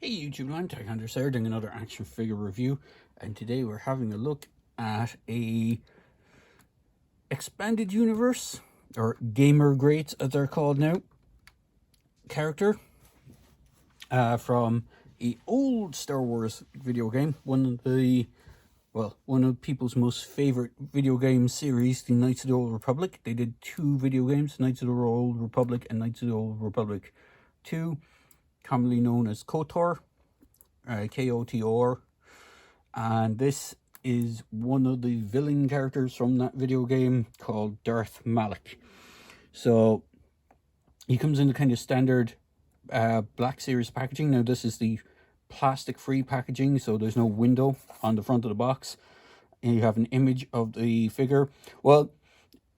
Hey YouTube, I'm Tech Hunter here doing another action figure review, and today we're having a look at a expanded universe, or gamer greats as they're called now, character from a old Star Wars video game, one of people's most favorite video game series, the Knights of the Old Republic. They did two video games, Knights of the Old Republic and Knights of the Old Republic 2, commonly known as KOTOR. KOTOR, and this is one of the villain characters from that video game called Darth Malak. So he comes in the kind of standard Black Series packaging. Now this is the plastic free packaging, so there's no window on the front of the box, and you have an image of the figure. Well,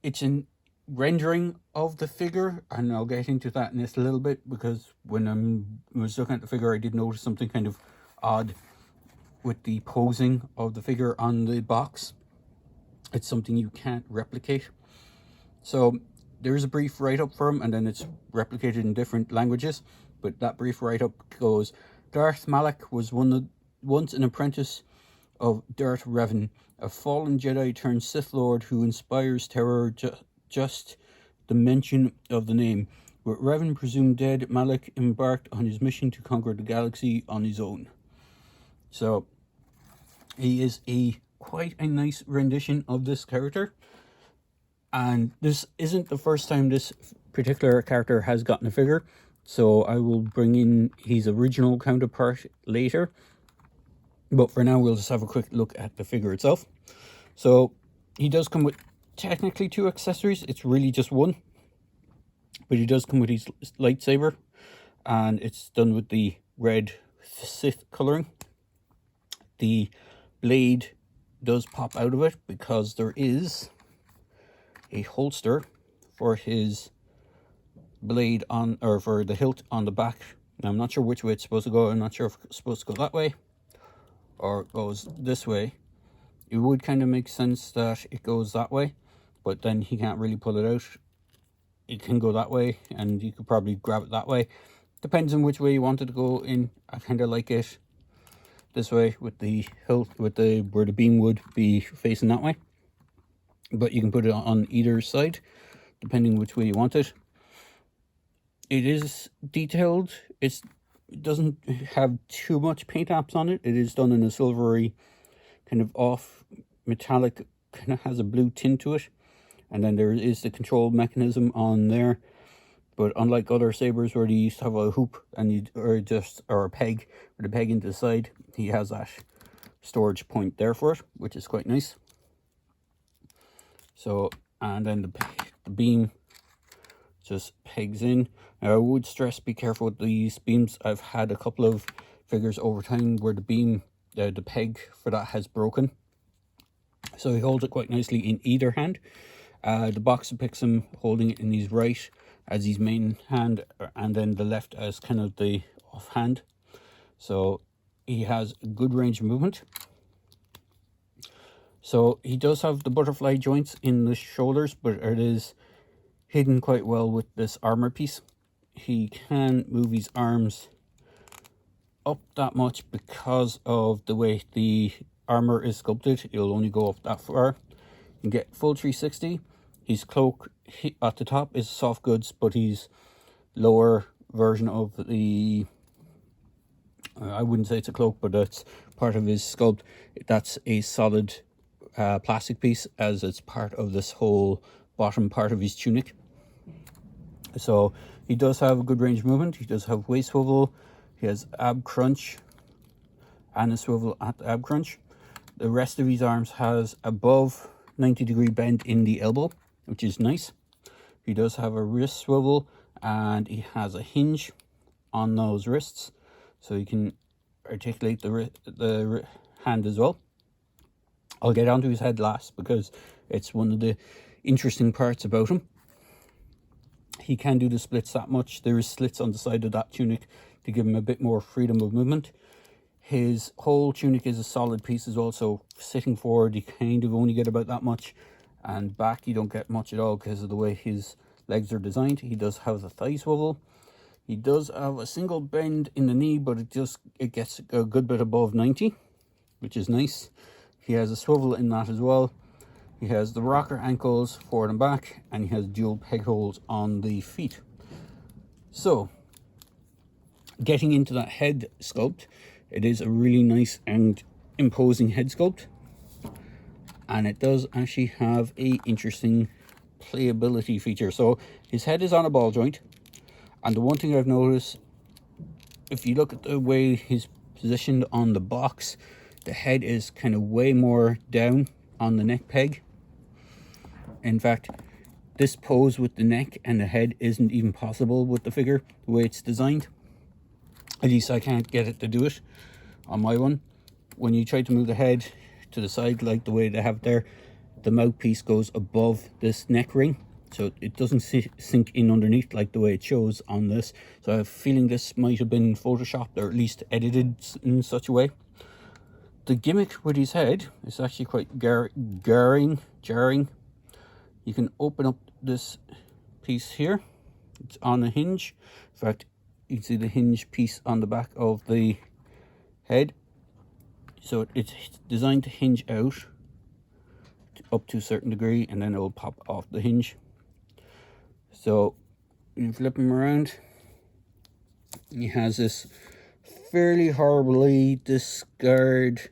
it's an rendering of the figure, and I'll get into that in just a little bit, because when I was looking at the figure I did notice something kind of odd with the posing of the figure on the box. It's something you can't replicate. So there's a brief write-up for him, and then it's replicated in different languages, but that brief write-up goes: Darth Malak was once an apprentice of Darth Revan, a fallen Jedi turned Sith Lord who inspires terror just the mention of the name. With Revan presumed dead, Malak embarked on his mission to conquer the galaxy on his own. So he is quite a nice rendition of this character, and this isn't the first time this particular character has gotten a figure, so I will bring in his original counterpart later. But for now, we'll just have a quick look at the figure itself. So he does come with technically two accessories. It's really just one, but he does come with his lightsaber, and it's done with the red Sith coloring. The blade does pop out of it because there is a holster for his blade on, or for the hilt on the back. Now, I'm not sure which way it's supposed to go. I'm not sure if it's supposed to go that way or it goes this way. It would kind of make sense that it goes that way, but then he can't really pull it out. It can go that way, and you could probably grab it that way. Depends on which way you want it to go in. I kind of like it this way, with the hilt, with the where the beam would be facing that way, but you can put it on either side depending which way you want it. It is detailed. It doesn't have too much paint apps on it. It is done in a silvery kind of off metallic, kind of has a blue tint to it, and then there is the control mechanism on there. But unlike other sabers where they used to have a hoop and or a peg with a peg into the side, he has that storage point there for it, which is quite nice. So, and then the beam just pegs in. Now, I would stress, be careful with these beams. I've had a couple of figures over time where the beam, the peg for that has broken. So he holds it quite nicely in either hand. The box depicts him holding it in his right as his main hand, and then the left as kind of the off hand. So he has a good range of movement. So he does have the butterfly joints in the shoulders, but it is hidden quite well with this armor piece. He can move his arms up that much because of the way the armor is sculpted. It'll only go up that far. You can get full 360. His cloak at the top is soft goods, but his lower version of the, I wouldn't say it's a cloak, but that's part of his sculpt. That's a solid plastic piece, as it's part of this whole bottom part of his tunic. So he does have a good range of movement. He does have waist swivel. He has ab crunch and a swivel at the ab crunch. The rest of his arms has above 90-degree bend in the elbow, which is nice. He does have a wrist swivel, and he has a hinge on those wrists, so you can articulate the hand as well. I'll get onto his head last because it's one of the interesting parts about him. He can do the splits that much. There is slits on the side of that tunic to give him a bit more freedom of movement. His whole tunic is a solid piece as well, so sitting forward you kind of only get about that much, and back you don't get much at all because of the way his legs are designed. He does have the thigh swivel. He does have a single bend in the knee, but it gets a good bit above 90, which is nice. He has a swivel in that as well. He has the rocker ankles forward and back, and he has dual peg holes on the feet. So, getting into that head sculpt, it is a really nice and imposing head sculpt, and it does actually have a interesting playability feature. So his head is on a ball joint, and the one thing I've noticed, if you look at the way he's positioned on the box, the head is kind of way more down on the neck peg. In fact, this pose with the neck and the head isn't even possible with the figure, the way it's designed. At least I can't get it to do it on my one. When you try to move the head to the side, like the way they have there, the mouthpiece goes above this neck ring, so it doesn't sink in underneath like the way it shows on this. So I have a feeling this might have been photoshopped, or at least edited in such a way. The gimmick with his head is actually quite jarring. You can open up this piece here. It's on a hinge. In fact, you can see the hinge piece on the back of the head. So it's designed to hinge out up to a certain degree, and then it will pop off the hinge. So you flip him around, he has this fairly horribly scarred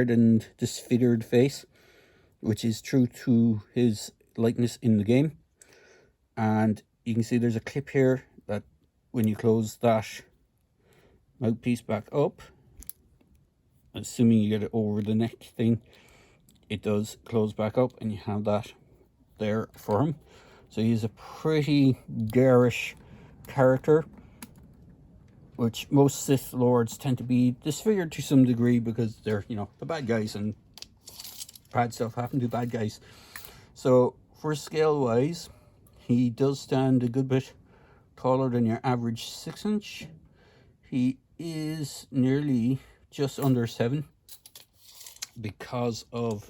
and disfigured face, which is true to his likeness in the game. And you can see there's a clip here that when you close that mouthpiece back up, assuming you get it over the neck thing, it does close back up, and you have that there for him. So he's a pretty garish character, which most Sith Lords tend to be disfigured to some degree because they're, you know, the bad guys, and bad stuff happen to bad guys. So for scale wise, he does stand a good bit taller than your average 6-inch. He is nearly just under 7 because of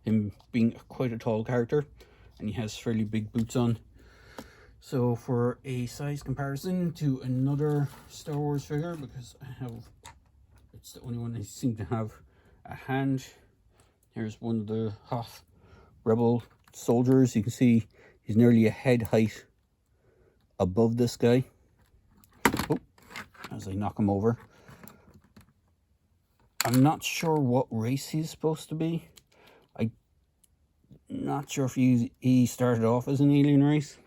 him being quite a tall character, and he has fairly big boots on. So for a size comparison to another Star Wars figure, because it's the only one I seem to have a hand. Here's one of the Hoth Rebel soldiers. You can see he's nearly a head height above this guy. Oh, as I knock him over. I'm not sure what race he's supposed to be. I'm not sure if he started off as an alien race.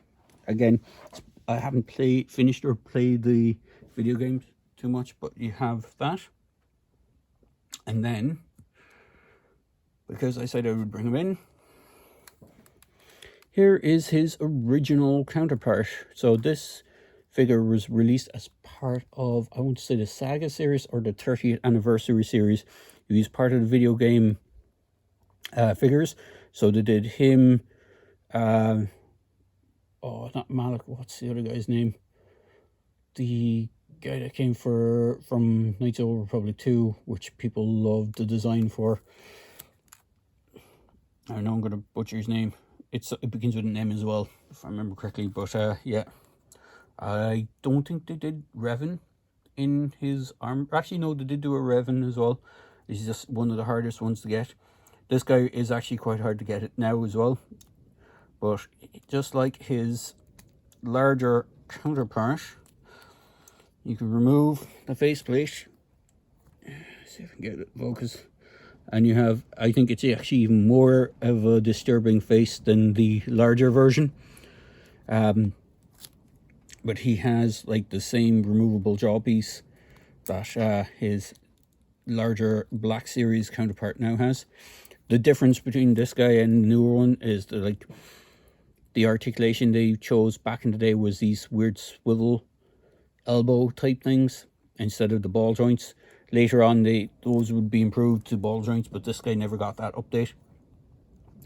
Again, I haven't finished or played the video games too much, but you have that. And then, because I said I would bring him in, here is his original counterpart. So this figure was released as part of, I want to say, the Saga series or the 30th anniversary series. He was part of the video game figures. So they did him, oh, not Malak, what's the other guy's name? The guy that came from Knights of the Old Republic 2, which people loved the design for. I know I'm going to butcher his name. It begins with an M as well, if I remember correctly. But yeah, I don't think they did Revan in his arm. Actually, no, they did do a Revan as well. He's just one of the hardest ones to get. This guy is actually quite hard to get it now as well. But just like his larger counterpart, you can remove the faceplate. See if I can get it focus. And you have, I think it's actually even more of a disturbing face than the larger version. But he has like the same removable jaw piece that his larger Black Series counterpart now has. The difference between this guy and the newer one is that, like, the articulation they chose back in the day was these weird swivel elbow type things instead of the ball joints. Later on, those would be improved to ball joints, but this guy never got that update.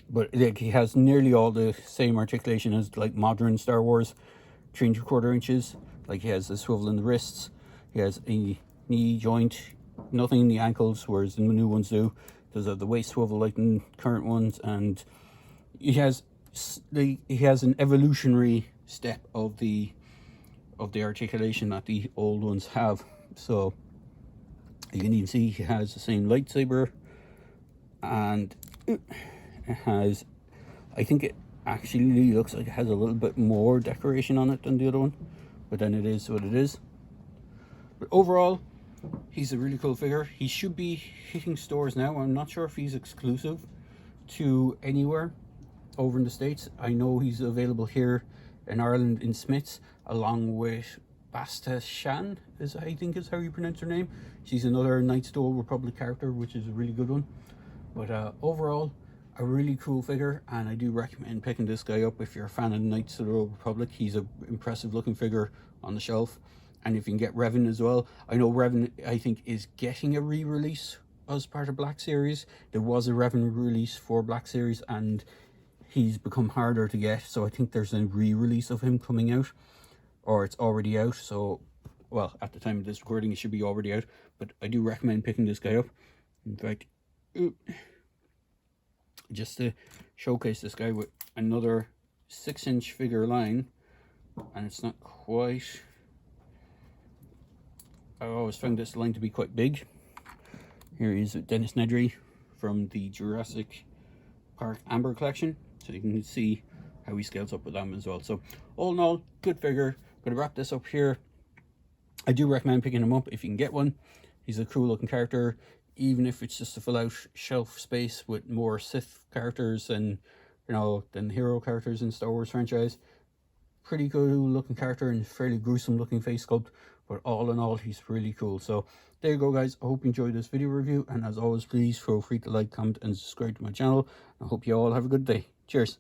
But like, he has nearly all the same articulation as like modern Star Wars, 3 3/4 inches. Like, he has a swivel in the wrists, he has a knee joint, nothing in the ankles, whereas the new ones do. Does have the waist swivel like the current ones, and he has an evolutionary step of the of the articulation that the old ones have. So you can even see he has the same lightsaber, and it has, I think it actually looks like it has a little bit more decoration on it than the other one, but then it is what it is. But overall, he's a really cool figure. He should be hitting stores now. I'm not sure if he's exclusive to anywhere over in the States. I know he's available here in Ireland in Smith's, along with Basta Shan, I think is how you pronounce her name. She's another Knights of the Old Republic character, which is a really good one. But overall, a really cool figure, and I do recommend picking this guy up if you're a fan of Knights of the Old Republic. He's an impressive looking figure on the shelf. And if you can get Revan as well, I know Revan, I think, is getting a re-release as part of Black Series. There was a Revan release for Black Series, and he's become harder to get, so I think there's a re-release of him coming out, or it's already out. So, well, at the time of this recording, it should be already out, but I do recommend picking this guy up. In fact, just to showcase this guy with another 6-inch figure line, and it's not quite, I always found this line to be quite big. Here he is with Dennis Nedry from the Jurassic Park Amber collection, so you can see how he scales up with them as well. So all in all, good figure. I'm going to wrap this up here. I do recommend picking him up if you can get one. He's a cool looking character, even if it's just to fill out shelf space with more Sith characters and, you know, than hero characters in Star Wars franchise. Pretty cool looking character and fairly gruesome looking face sculpt, but all in all, he's really cool. So there you go, guys. I hope you enjoyed this video review, and as always, please feel free to like, comment, and subscribe to my channel. I hope you all have a good day. Cheers.